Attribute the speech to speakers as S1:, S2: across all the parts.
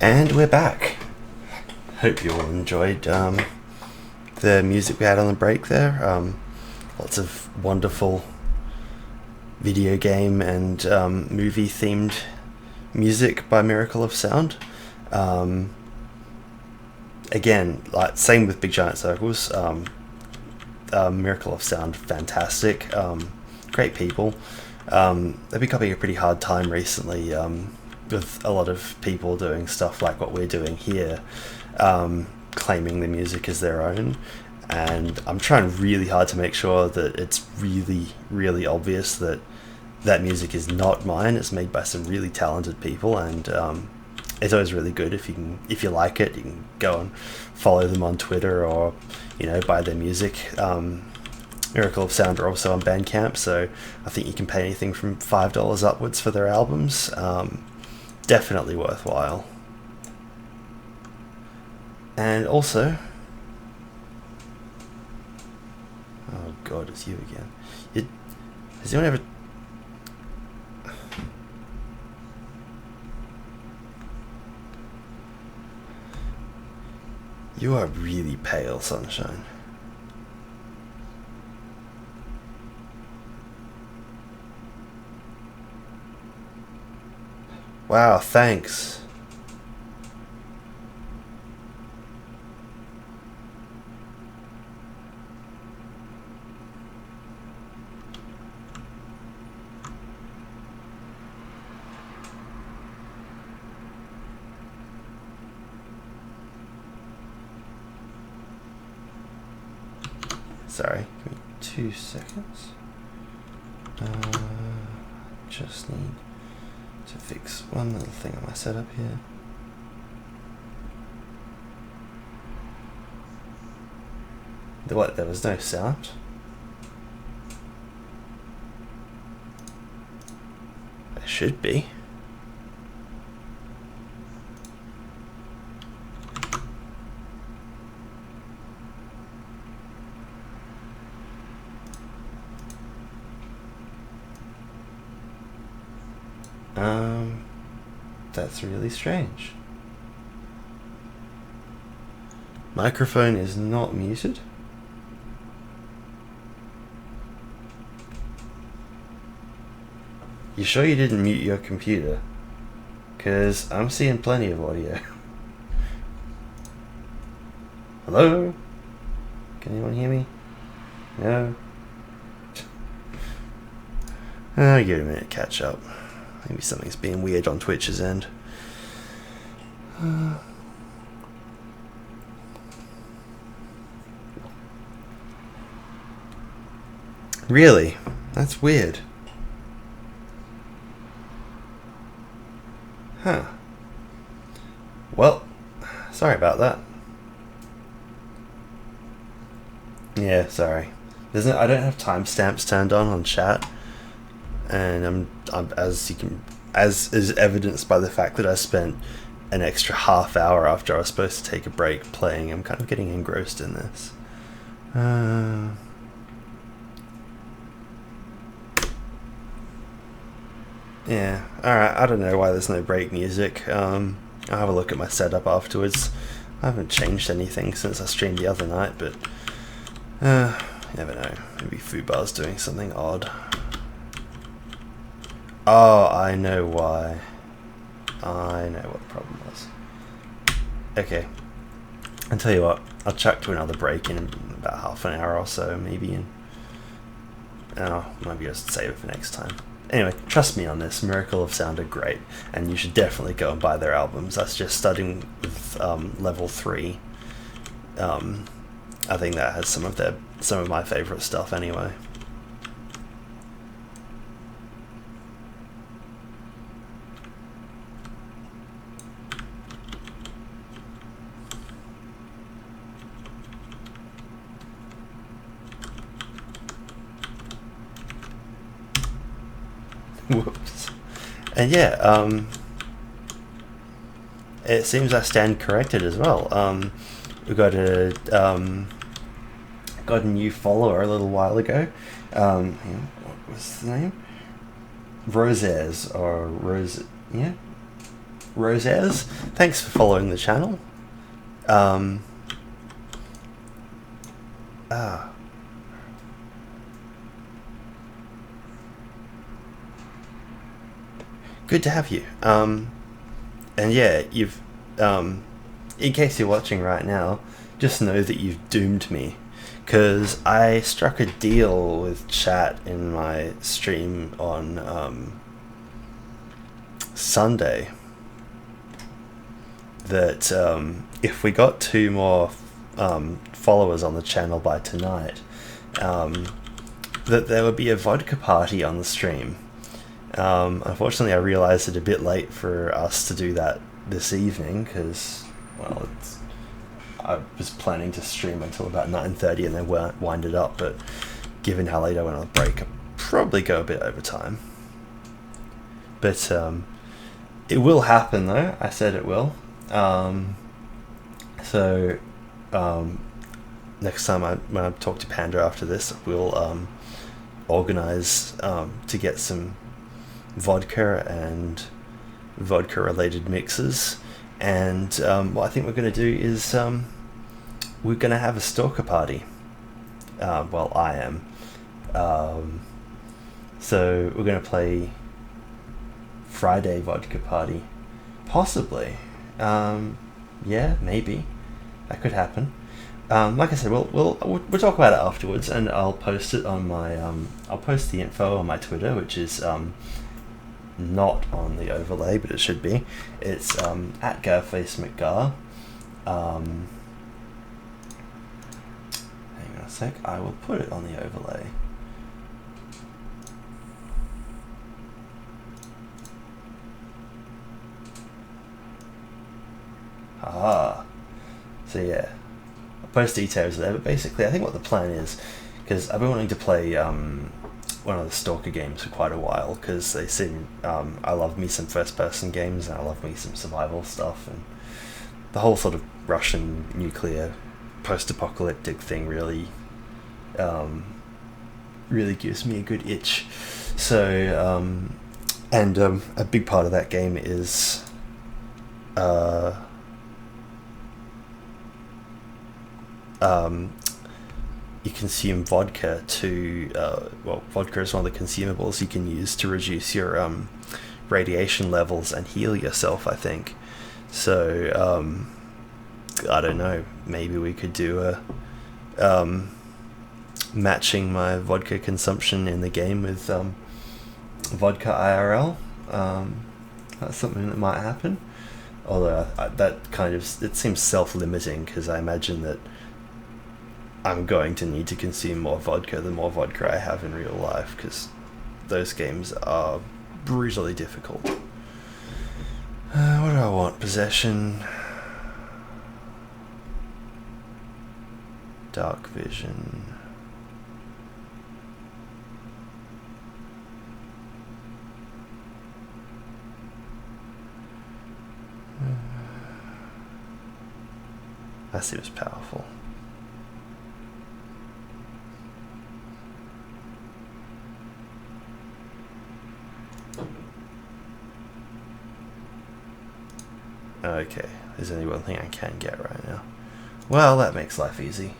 S1: And we're back. Hope you all enjoyed the music we had on the break there. Lots of wonderful video game and movie themed music by Miracle of Sound. Again, like same with Big Giant Circles. Miracle of Sound, fantastic. Great people. They've been having a pretty hard time recently with a lot of people doing stuff like what we're doing here, claiming the music as their own. And I'm trying really hard to make sure that it's really, really obvious that that music is not mine. It's made by some really talented people, and it's always really good if you like it, you can go and follow them on Twitter or buy their music. Miracle of Sound are also on Bandcamp, so I think you can pay anything from $5 upwards for their albums. Definitely worthwhile. And also, oh god, it's you again. Has anyone ever... You are really pale, Sunshine. Wow, thanks. Sorry, give me 2 seconds. Just need to fix one little thing on my setup here. What? There was no sound? There should be. That's really strange. Microphone is not muted. You sure you didn't mute your computer? 'Cause I'm seeing plenty of audio. Hello? Can anyone hear me? No? I'll give it a minute to catch up. Maybe something's being weird on Twitch's end. Really? That's weird. Huh. Well, sorry about that. Yeah, sorry. I don't have timestamps turned on chat, and I'm as is evidenced by the fact that I spent an extra half hour after I was supposed to take a break playing. I'm kind of getting engrossed in this. Yeah, alright, I don't know why there's no break music. I'll have a look at my setup afterwards. I haven't changed anything since I streamed the other night, but you never know. Maybe Fubar's doing something odd. Oh, I know why. I know what the problem was. Okay. I'll tell you what, I'll chuck to another break in about half an hour or so, maybe, and maybe just save it for next time. Anyway, trust me on this, Miracle of Sound are great, and you should definitely go and buy their albums. That's just starting with level 3. I think that has some of my favourite stuff anyway. Whoops. And yeah, it seems I stand corrected as well. We got a new follower a little while ago. What was the name? Roses or Rose? Yeah, Roses, thanks for following the channel. Good to have you. And yeah, you've, in case you're watching right now, just know that you've doomed me, because I struck a deal with chat in my stream on Sunday that if we got 2 more followers on the channel by tonight, that there would be a vodka party on the stream. Unfortunately, I realized it a bit late for us to do that this evening, because, well, I was planning to stream until about 9:30 and then wind it up, but given how late I went on break, I'll probably go a bit over time. But it will happen, though. I said it will. Next time when I talk to Panda after this, we'll organize to get some vodka and vodka-related mixes. And what I think we're going to do is we're going to have a stalker party. Well, I am. So we're going to play Friday vodka party. Possibly. Yeah, maybe. That could happen. Like I said, we'll talk about it afterwards, and I'll post it on my I'll post the info on my Twitter, which is not on the overlay, but it should be. It's at GarfaceMcGar. Hang on a sec. I will put it on the overlay. So yeah, I'll post details there, but basically I think what the plan is, because I've been wanting to play one of the Stalker games for quite a while, because they seem, I love me some first person games, and I love me some survival stuff, and the whole sort of Russian nuclear post-apocalyptic thing really really gives me a good itch. So a big part of that game is you consume vodka to, well, vodka is one of the consumables you can use to reduce your radiation levels and heal yourself, I think. So, I don't know, maybe we could do a matching my vodka consumption in the game with vodka IRL. That's something that might happen. Although that kind of, it seems self-limiting, because I imagine that I'm going to need to consume more vodka the more vodka I have in real life, because those games are brutally difficult. What do I want? Possession, dark vision. That seems powerful. Okay, there's only one thing I can get right now. Well, that makes life easy.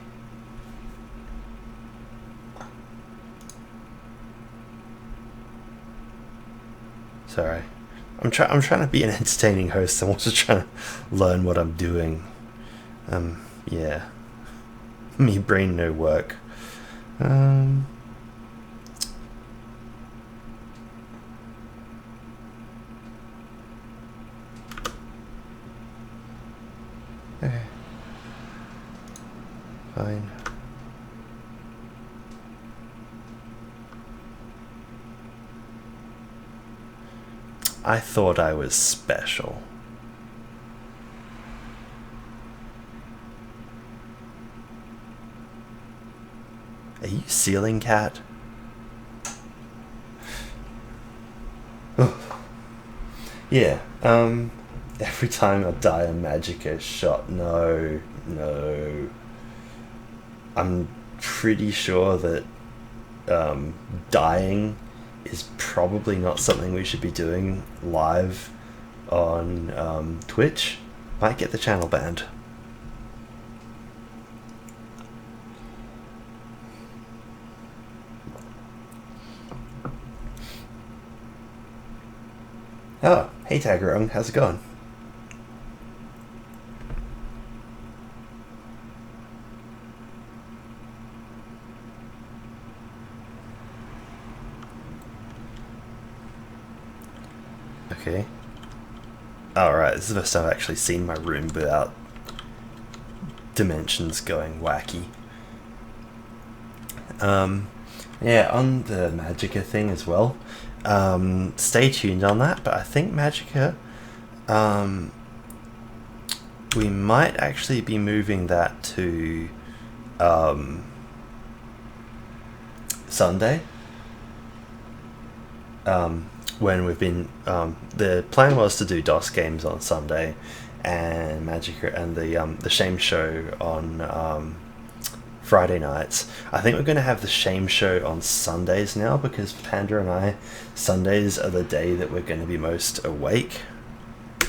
S1: Sorry. I'm trying to be an entertaining host. I'm also trying to learn what I'm doing. Yeah. Me brain no work. Okay. Fine. I thought I was special. Are you ceiling cat? Yeah, every time I die a magicka shot, no. I'm pretty sure that dying is probably not something we should be doing live on Twitch, might get the channel banned. Oh, hey Tagarung, how's it going? Okay. Alright, this is the first time I've actually seen my room without dimensions going wacky. Yeah, on the Magicka thing as well. Stay tuned on that, but I think Magicka, we might actually be moving that to Sunday. When we've been, the plan was to do DOS games on Sunday, and Magicka and the Shame Show on Friday nights. I think we're going to have the Shame Show on Sundays now, because Panda and I, Sundays are the day that we're going to be most awake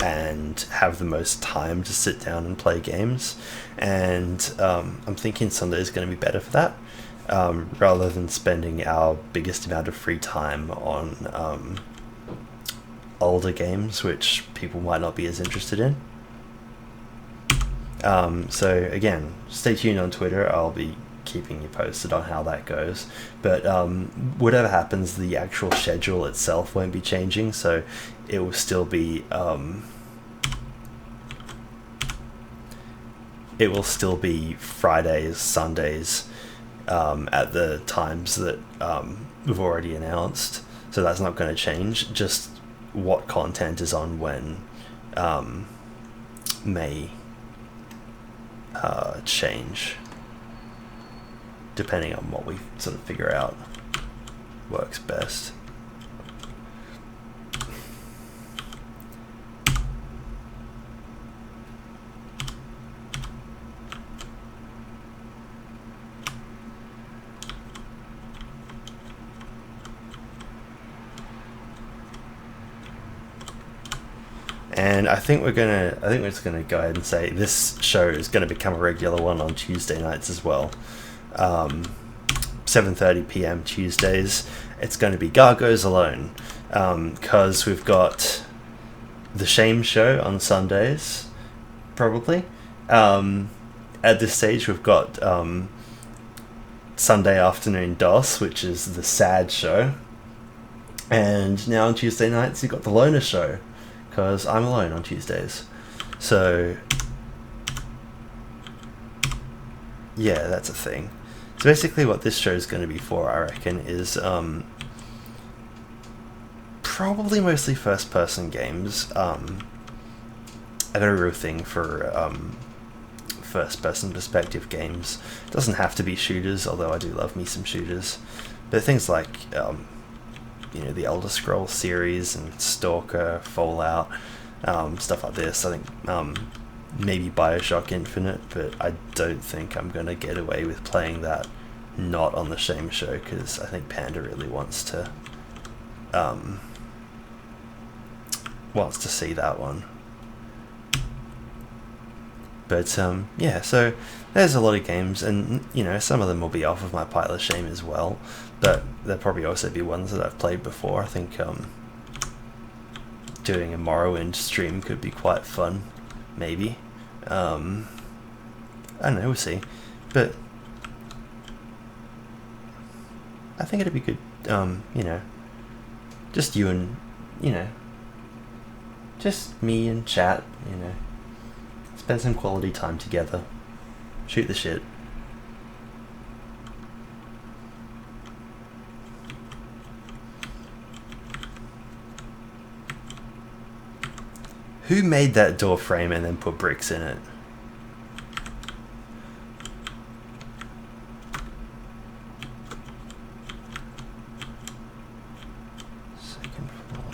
S1: and have the most time to sit down and play games, and I'm thinking Sunday is going to be better for that, rather than spending our biggest amount of free time on older games which people might not be as interested in. So again, stay tuned on Twitter. I'll be keeping you posted on how that goes, but whatever happens, the actual schedule itself won't be changing, so it will still be Fridays, Sundays, at the times that we've already announced, so that's not going to change. Just what content is on when may change depending on what we sort of figure out works best. And I think we're just gonna go ahead and say this show is gonna become a regular one on Tuesday nights as well. 7:30 p.m. Tuesdays. It's going to be Gargo's Alone, because we've got the Shame Show on Sundays, probably. At this stage, we've got Sunday Afternoon DOS, which is the sad show, and now on Tuesday nights you've got the Loner Show, because I'm alone on Tuesdays. So yeah, that's a thing. So basically what this show is going to be for, I reckon, is probably mostly first-person games. I got a real thing for first-person perspective games. It doesn't have to be shooters, although I do love me some shooters. But things like, the Elder Scrolls series and Stalker, Fallout, stuff like this. I think maybe Bioshock Infinite, but I don't think I'm going to get away with playing that not on the Shame Show, because I think Panda really wants to see that one. But yeah, so there's a lot of games, and some of them will be off of my pile of shame as well, but there'll probably also be ones that I've played before. I think doing a Morrowind stream could be quite fun, maybe. I don't know, we'll see. But I think it'd be good, just you and, just me and chat, spend some quality time together, shoot the shit. Who made that door frame and then put bricks in it? Second floor.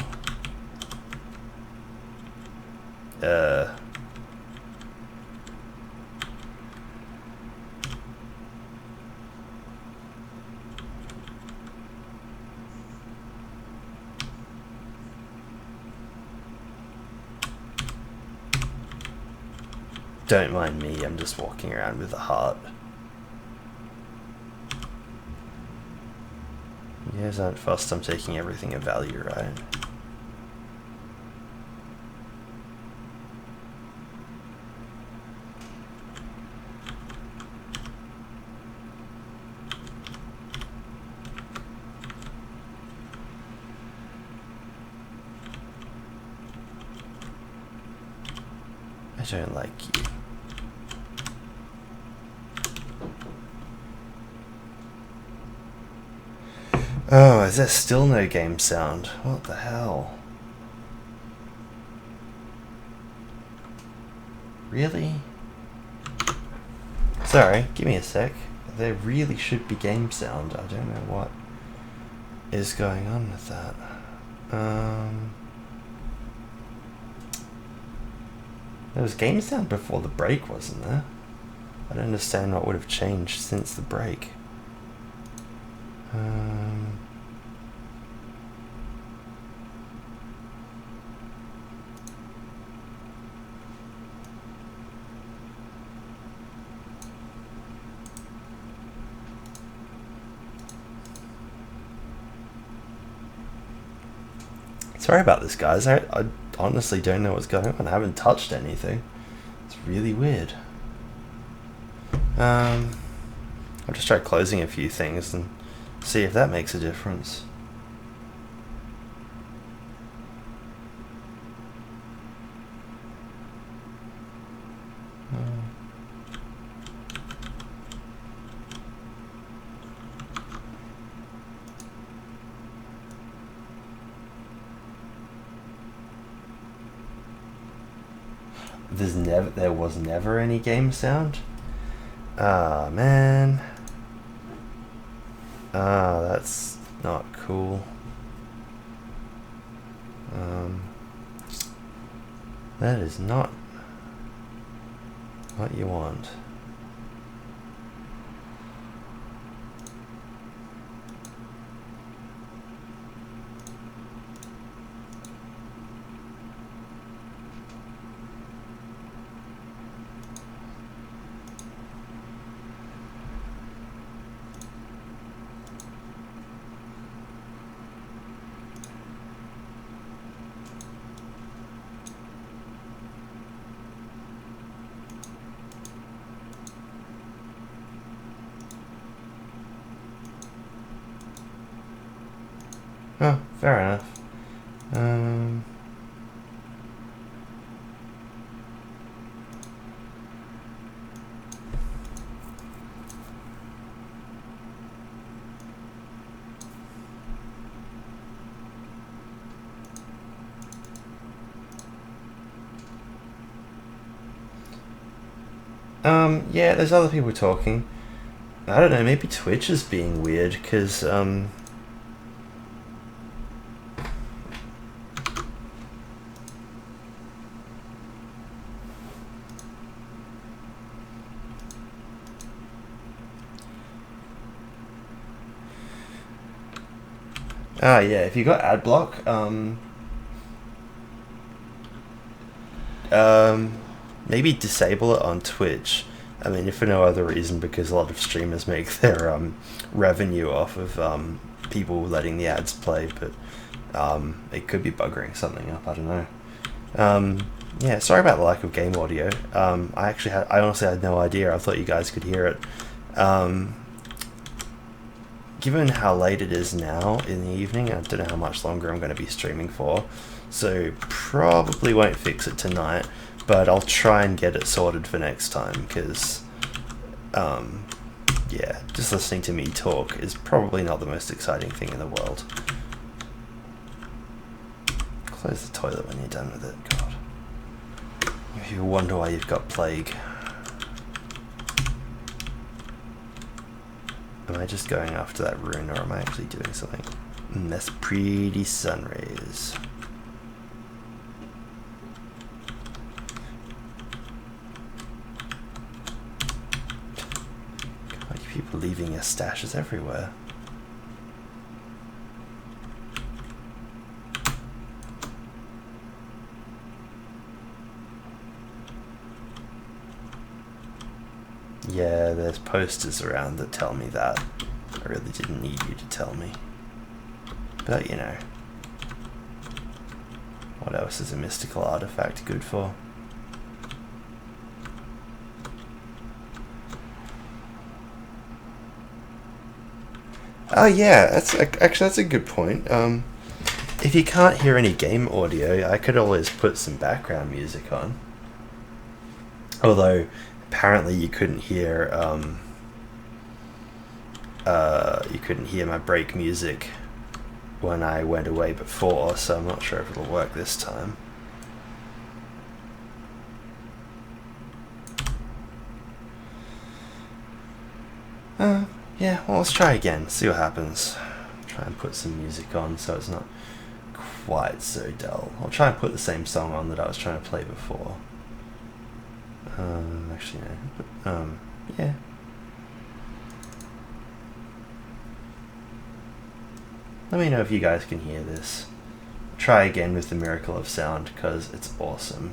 S1: Don't mind me, I'm just walking around with a heart. You guys aren't fussed, I'm taking everything of value, right? I don't like you. Oh, is there still no game sound? What the hell? Really? Sorry, give me a sec. There really should be game sound. I don't know what is going on with that. There was game sound before the break, wasn't there? I don't understand what would have changed since the break. Sorry about this, guys. I honestly don't know what's going on. I haven't touched anything. It's really weird. I'll just try closing a few things and see if that makes a difference. There was never any game sound? Ah, man. Ah, that's not cool. That is not what you want. Oh, fair enough. Yeah, there's other people talking. I don't know, maybe Twitch is being weird, because, yeah, if you got ad block, maybe disable it on Twitch. I mean, if for no other reason, because a lot of streamers make their revenue off of people letting the ads play, but it could be buggering something up. I don't know. Yeah, sorry about the lack of game audio. I honestly had no idea. I thought you guys could hear it. Given how late it is now in the evening, I don't know how much longer I'm going to be streaming for, so probably won't fix it tonight, but I'll try and get it sorted for next time, because, yeah, just listening to me talk is probably not the most exciting thing in the world. Close the toilet when you're done with it, God. If you wonder why you've got plague. Am I just going after that rune, or am I actually doing something? That's pretty sun rays. God, people leaving their stashes everywhere. there's posters around that tell me that. I really didn't need you to tell me. But, you know. What else is a mystical artifact good for? Oh yeah, that's a good point. If you can't hear any game audio, I could always put some background music on. Although, apparently you couldn't hear my break music when I went away before, so I'm not sure if it'll work this time. Yeah, well, let's try again, see what happens. Try and put some music on so it's not quite so dull. I'll try and put the same song on that I was trying to play before. Actually, no. Yeah. Let me know if you guys can hear this. Try again with the Miracle of Sound, because it's awesome.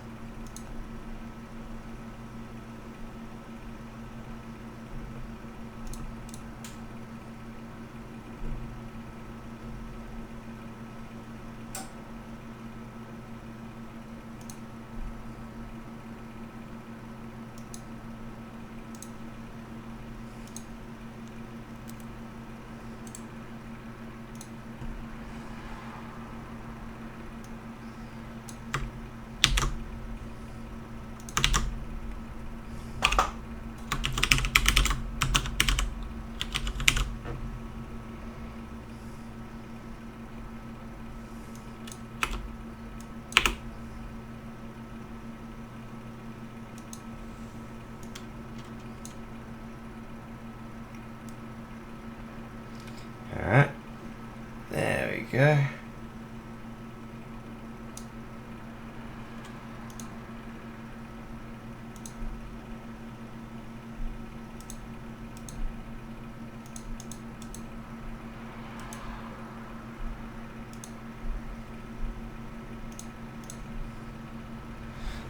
S1: Alright, there we go.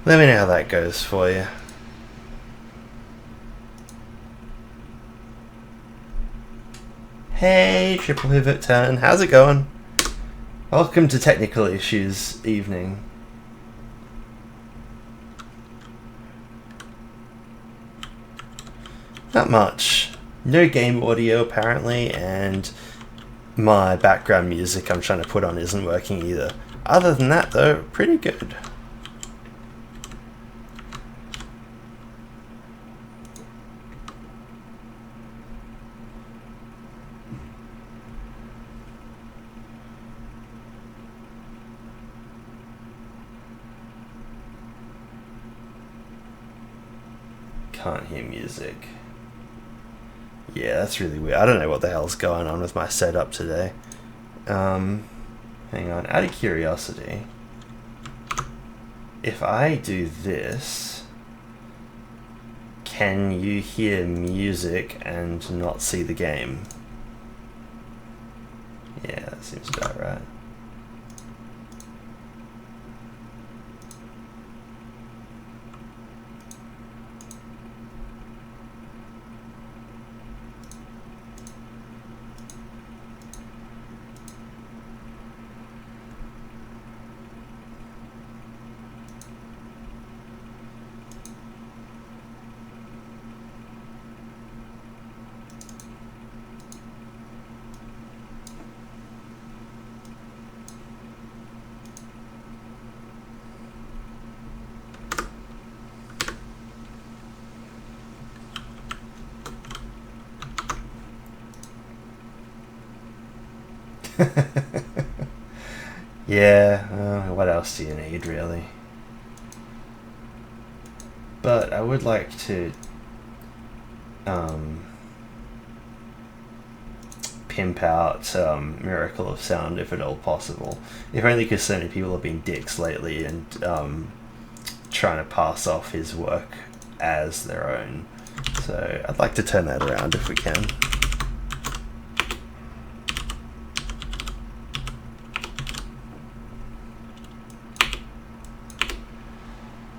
S1: Let me know how that goes for you. Hey, Triple Pivot 10, how's it going? Welcome to Technical Issues Evening. Not much. No game audio apparently, and my background music I'm trying to put on isn't working either. Other than that though, pretty good. Can't hear music. Yeah, that's really weird. I don't know what the hell's going on with my setup today. Hang on, out of curiosity, if I do this, can you hear music and not see the game? Yeah, that seems about right. Yeah, what else do you need, really? But I would like to pimp out Miracle of Sound if at all possible. If only because so many people have been dicks lately and trying to pass off his work as their own. So I'd like to turn that around if we can.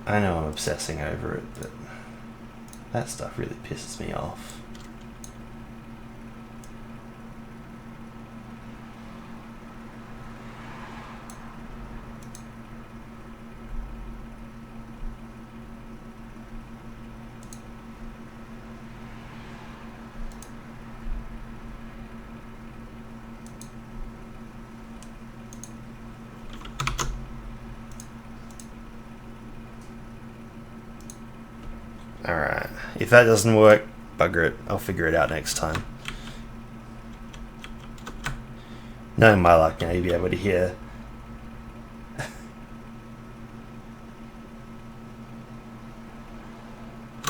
S1: I know I'm obsessing over it, but That stuff really pisses me off. Alright, if that doesn't work, bugger it. I'll figure it out next time. Knowing my luck now, you'll be able to hear.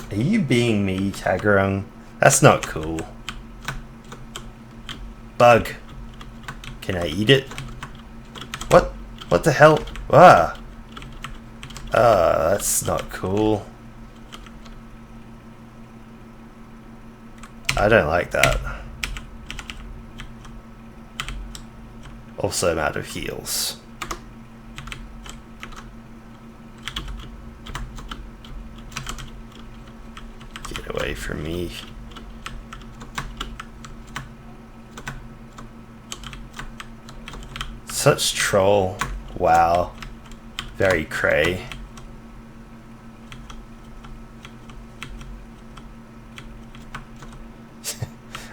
S1: Are you being me, Tagarung? That's not cool. Bug. Can I eat it? What? What the hell? Ah! That's not cool. I don't like that. Also, I'm out of heals. Get away from me. Such troll. Wow. Very cray.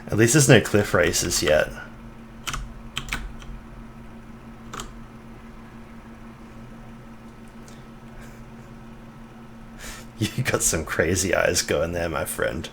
S1: At least there's no cliff races yet. You got some crazy eyes going there, my friend.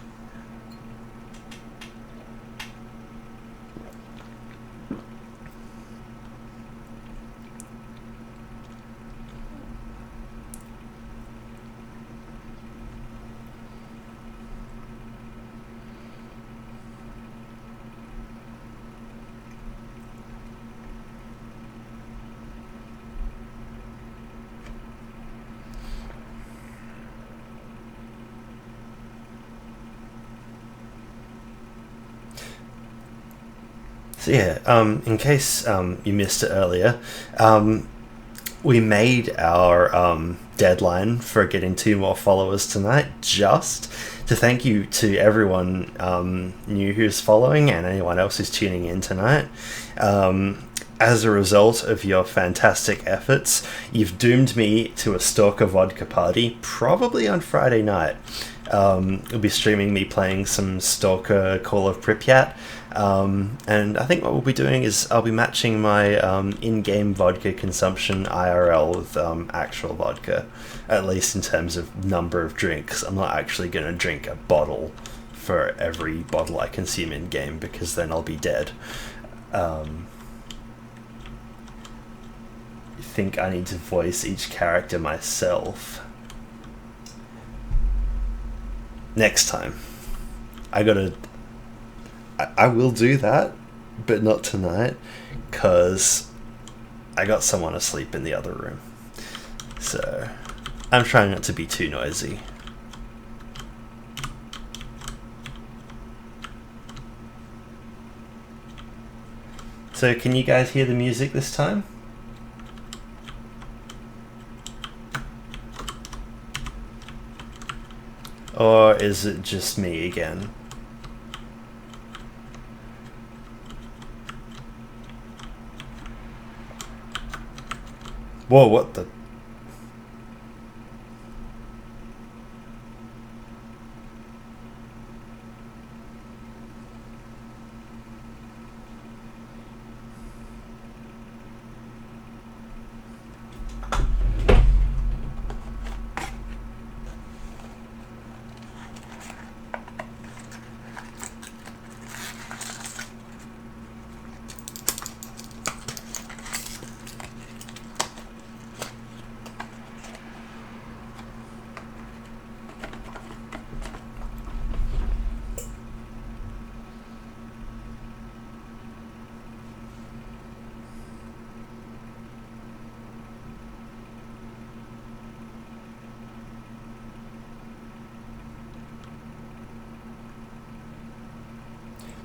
S1: So yeah, in case you missed it earlier, we made our deadline for getting 2 more followers tonight, just to thank you to everyone new who's following and anyone else who's tuning in tonight. As a result of your fantastic efforts, you've doomed me to a Stalker Vodka party, probably on Friday night. We'll be streaming me playing some Stalker Call of Pripyat, and I think what we'll be doing is I'll be matching my in-game vodka consumption IRL with actual vodka, at least in terms of number of drinks. I'm not actually going to drink a bottle for every bottle I consume in-game, because then I'll be dead. I think I need to voice each character myself. Next time. I will do that, but not tonight, because I got someone asleep in the other room. So, I'm trying not to be too noisy. So, can you guys hear the music this time? Or is it just me again? Whoa, what the...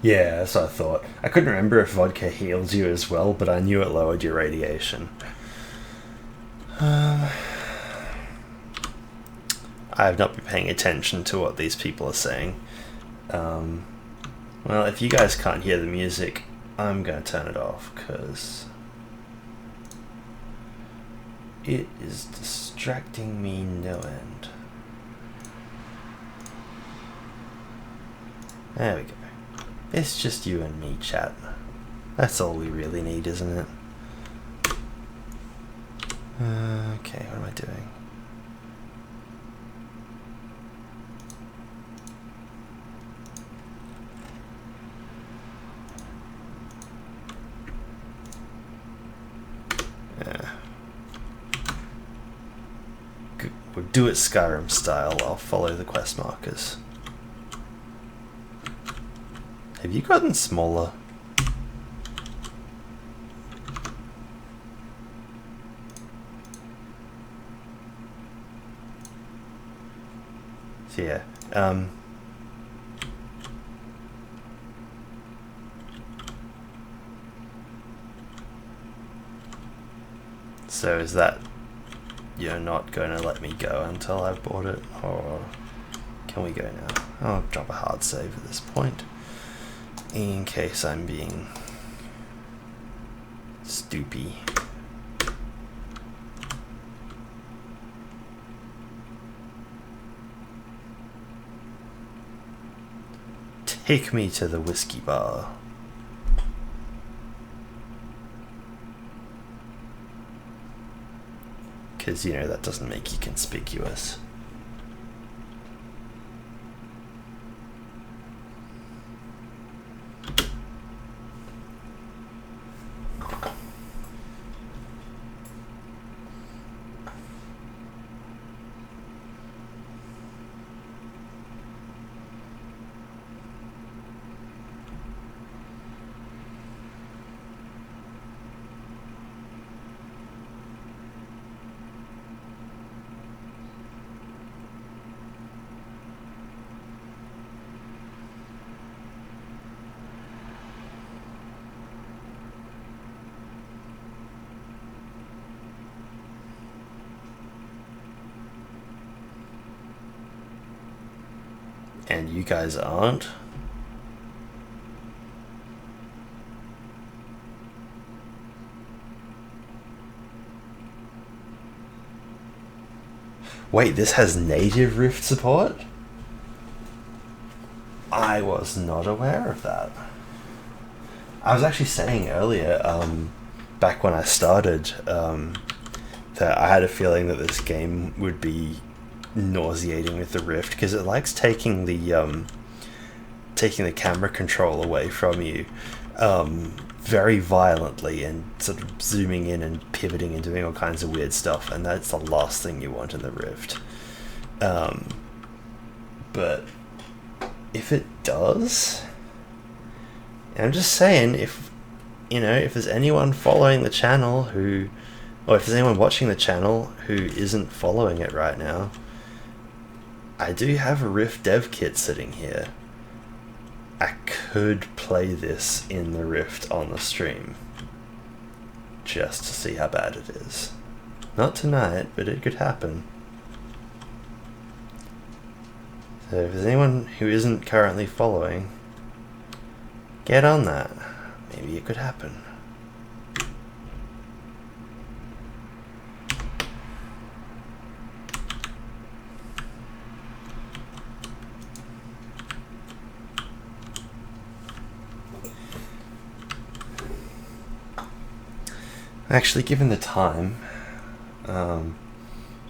S1: Yeah, that's what I thought. I couldn't remember if vodka heals you as well, but I knew it lowered your radiation. I have not been paying attention to what these people are saying. Well, if you guys can't hear the music, I'm going to turn it off, because it is distracting me no end. There we go. It's just you and me, chat. That's all we really need, isn't it? Okay, what am I doing? We'll do it Skyrim style. I'll follow the quest markers. Have you gotten smaller? So yeah, so is that you're not going to let me go until I've bought it, or can we go now? I'll drop a hard save at this point, in case I'm being stoopy. Take me to the whiskey bar. Because, you know, that doesn't make you conspicuous. And you guys aren't? Wait, this has native Rift support? I was not aware of that. I was actually saying earlier, back when I started, that I had a feeling that this game would be nauseating with the Rift, because it likes taking the camera control away from you very violently, and sort of zooming in and pivoting and doing all kinds of weird stuff, and that's the last thing you want in the Rift. But if it does, I'm just saying, if there's anyone following the channel who, or if there's anyone watching the channel who isn't following it right now, I do have a Rift dev kit sitting here. I could play this in the Rift on the stream, just to see how bad it is. Not tonight, but it could happen. So if there's anyone who isn't currently following, get on that. Maybe it could happen. Actually, given the time,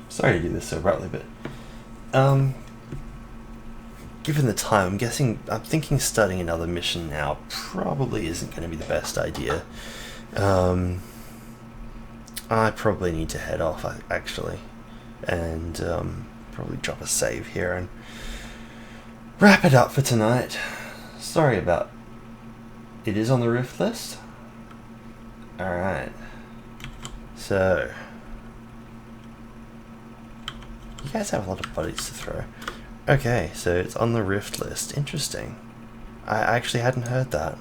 S1: sorry to do this so abruptly, but given the time, I'm thinking starting another mission now probably isn't going to be the best idea. I probably need to head off, actually, and probably drop a save here and wrap it up for tonight. Sorry about... It is on the Rift list? Alright. So, you guys have a lot of bodies to throw. Okay, so it's on the Rift list. Interesting. I actually hadn't heard that.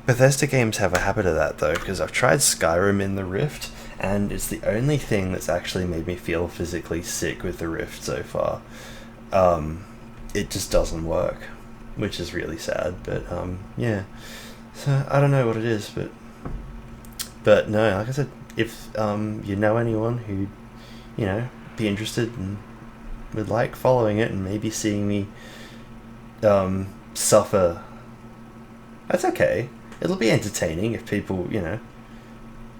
S1: Bethesda games have a habit of that, though, because I've tried Skyrim in the Rift, and it's the only thing that's actually made me feel physically sick with the Rift so far. It just doesn't work, which is really sad, but yeah. So I don't know what it is, but no, like I said, if you know anyone who, you know, be interested and would like following it and maybe seeing me suffer, that's okay. It'll be entertaining if people, you know,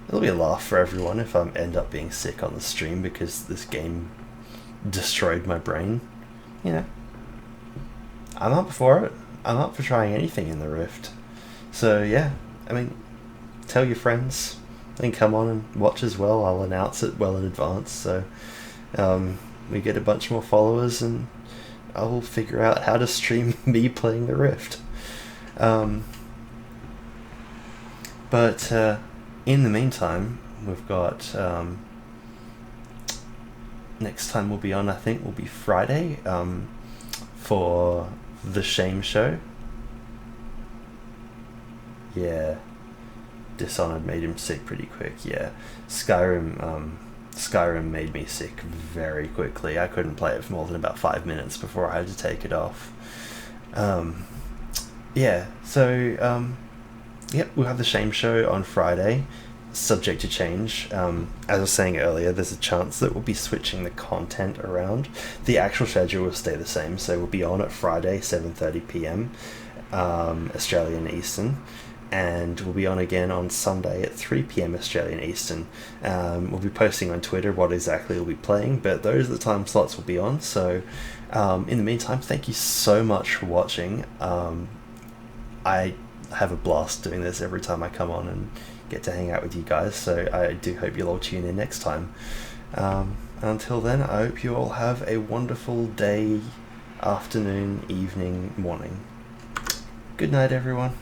S1: it'll be a laugh for everyone if I end up being sick on the stream because this game destroyed my brain. You know, I'm up for it. I'm up for trying anything in the Rift. So yeah, I mean, tell your friends and come on and watch as well. I'll announce it well in advance, so we get a bunch more followers and I'll figure out how to stream me playing the Rift. But in the meantime, we've got next time we'll be on, I think, will be Friday for the Shame Show. Yeah, Dishonored made him sick pretty quick. Yeah, Skyrim made me sick very quickly. I couldn't play it for more than about 5 minutes before I had to take it off. Yeah, so yep, we'll have the Shame Show on Friday, subject to change. As I was saying earlier, there's a chance that we'll be switching the content around. The actual schedule will stay the same, so we'll be on at Friday, 7:30 p.m. Australian Eastern, and we'll be on again on Sunday at 3 p.m. Australian Eastern. We'll be posting on Twitter what exactly we'll be playing, but those are the time slots we'll be on. So in the meantime, thank you so much for watching. I have a blast doing this every time I come on and get to hang out with you guys, so I do hope you'll all tune in next time. Until then, I hope you all have a wonderful day, afternoon, evening, morning. Good night, everyone.